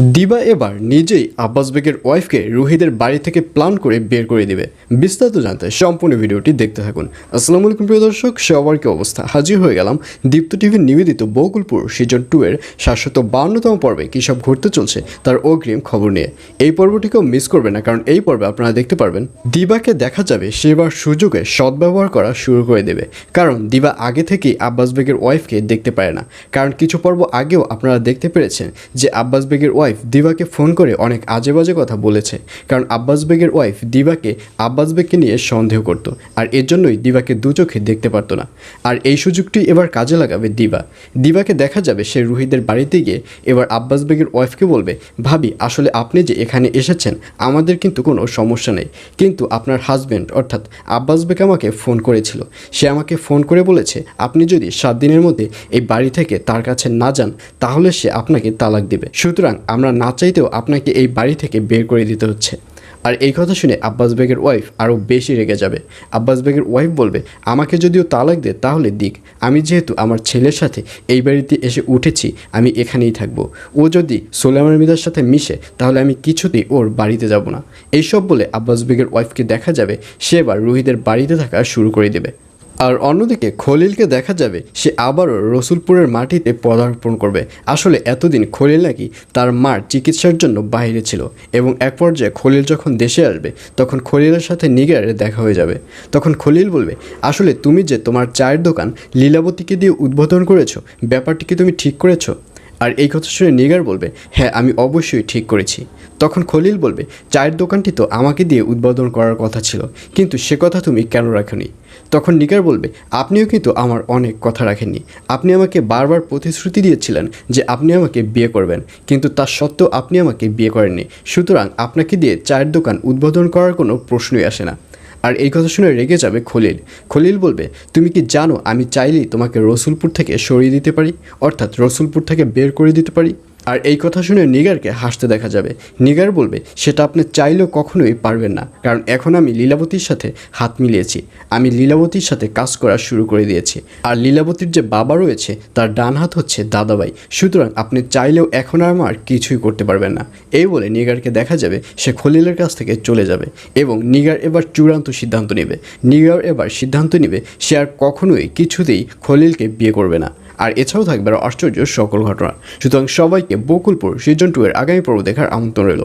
দিবা এবার নিজেই আব্বাস বেগের ওয়াইফকে রুহিদের বাড়ি থেকে প্ল্যান করে বের করে দিবে। বিস্তারিত জানতে সম্পূর্ণ ভিডিওটি দেখতে থাকুন। আসসালামু আলাইকুম প্রিয় দর্শক, সবার কি অবস্থা? হাজির হয়ে গেলাম দীপ্ত টিভির নিবেদিত বকুলপুর সিজন 2 এর 752তম পর্বে কী সব ঘটতে চলছে তার অগ্রিম খবর নিয়ে। এই পর্বটিকেও মিস করবে না, কারণ এই পর্বে আপনারা দেখতে পারবেন দিবাকে দেখা যাবে সেবার সুযোগে সদ্ব্যবহার করা শুরু করে দেবে। কারণ দিবা আগে থেকেই আব্বাস বেগের ওয়াইফকে দেখতে পারে না, কারণ কিছু পর্ব আগেও আপনারা দেখতে পেরেছেন যে আব্বাস বেগের ওয়াইফ দিবাকে ফোন করে অনেক আজে বাজে কথা বলেছে। কারণ আব্বাস বেগের ওয়াইফ দিবাকে আব্বাস বেগকে নিয়ে সন্দেহ করত, আর এর জন্যই দিবাকে দু চোখে দেখতে পারতো না। আর এই সুযোগটি এবার কাজে লাগাবে দিবাকে দেখা যাবে সে রুহিদের বাড়িতে গিয়ে এবার আব্বাস বেগের ওয়াইফকে বলবে, ভাবি আসলে আপনি যে এখানে এসেছেন আমাদের কিন্তু কোনো সমস্যা নেই, কিন্তু আপনার হাজব্যান্ড অর্থাৎ আব্বাস বেগ আমাকে ফোন করেছিল। সে আমাকে ফোন করে বলেছে আপনি যদি 7 দিনের মধ্যে এই বাড়ি থেকে তার কাছে না যান তাহলে সে আপনাকে তালাক দেবে। সুতরাং আমরা না চাইতেও আপনাকে এই বাড়ি থেকে বের করে দিতে হচ্ছে। আর এই কথা শুনে আব্বাস বেগের ওয়াইফ আরও বেশি রেগে যাবে। আব্বাস বেগের ওয়াইফ বলবে, আমাকে যদিও তালাক দেয় তাহলে দিক, আমি যেহেতু আমার ছেলের সাথে এই বাড়িতে এসে উঠেছি আমি এখানেই থাকবো। ও যদি সোলেমান মিদার সাথে মিশে তাহলে আমি কিছুতেই ওর বাড়িতে যাব না। এইসব বলে আব্বাস বেগের ওয়াইফকে দেখা যাবে সে এবার রুহিদের বাড়িতে থাকা শুরু করে দেবে। আর অন্যদিকে খলিলকে দেখা যাবে সে আবারও রসুলপুরের মাটিতে পদার্পণ করবে। আসলে এতদিন খলিল নাকি তার মার চিকিৎসার জন্য বাইরে ছিল, এবং এক পর্যায়ে খলিল যখন দেশে আসবে তখন খলিলের সাথে নিগারের দেখা হয়ে যাবে। তখন খলিল বলবে, আসলে তুমি যে তোমার চায়ের দোকান লীলাবতীকে দিয়ে উদ্বোধন করেছো, ব্যাপারটি কি তুমি ঠিক করেছো? আর এই কথা শুনে নিগার বলবে, হ্যাঁ আমি অবশ্যই ঠিক করেছি। তখন খলিল বলবে, চায়ের দোকানটি তো আমাকে দিয়ে উদ্বোধন করার কথা ছিল, কিন্তু সে কথা তুমি কেন রাখনি? তখন নিগার বলবে, আপনিও কিন্তু আমার অনেক কথা রাখেননি। আপনি আমাকে বারবার প্রতিশ্রুতি দিয়েছিলেন যে আপনি আমাকে বিয়ে করবেন, কিন্তু তা সত্ত্বেও আপনি আমাকে বিয়ে করেননি। সুতরাং আপনাকে দিয়ে চায়ের দোকান উদ্বোধন করার কোনো প্রশ্নই আসে না। আর এই কথা শুনে রেগে যাবে খলিল বলবে, তুমি কি জানো আমি চাইলেই তোমাকে রসুলপুর থেকে সরিয়ে দিতে পারি, অর্থাৎ রসুলপুর থেকে বের করে দিতে পারি? আর এই কথা শুনে নিগারকে হাসতে দেখা যাবে। নিগার বলবে, সেটা আপনি চাইলেও কখনোই পারবেন না, কারণ এখন আমি লীলাবতীর সাথে হাত মিলিয়েছি, আমি লীলাবতীর সাথে কাজ করা শুরু করে দিয়েছি। আর লীলাবতীর যে বাবা রয়েছে তার ডান হাত হচ্ছে দাদাভাই, সুতরাং আপনি চাইলেও এখন আর আমার কিছুই করতে পারবেন না। এই বলে নিগারকে দেখা যাবে সে খলিলের কাছ থেকে চলে যাবে, এবং নিগার এবার চূড়ান্ত সিদ্ধান্ত নেবে। নিগার এবার সিদ্ধান্ত নেবে সে আর কখনোই কিছুতেই খলিলকে বিয়ে করবে না। আর এছাড়াও থাকবে আশ্চর্য সকল ঘটনা। সুতরাং সবাইকে বকুলপুর সিজন 2 এর আগামী পর্ব দেখার আমন্ত্রণ রইল।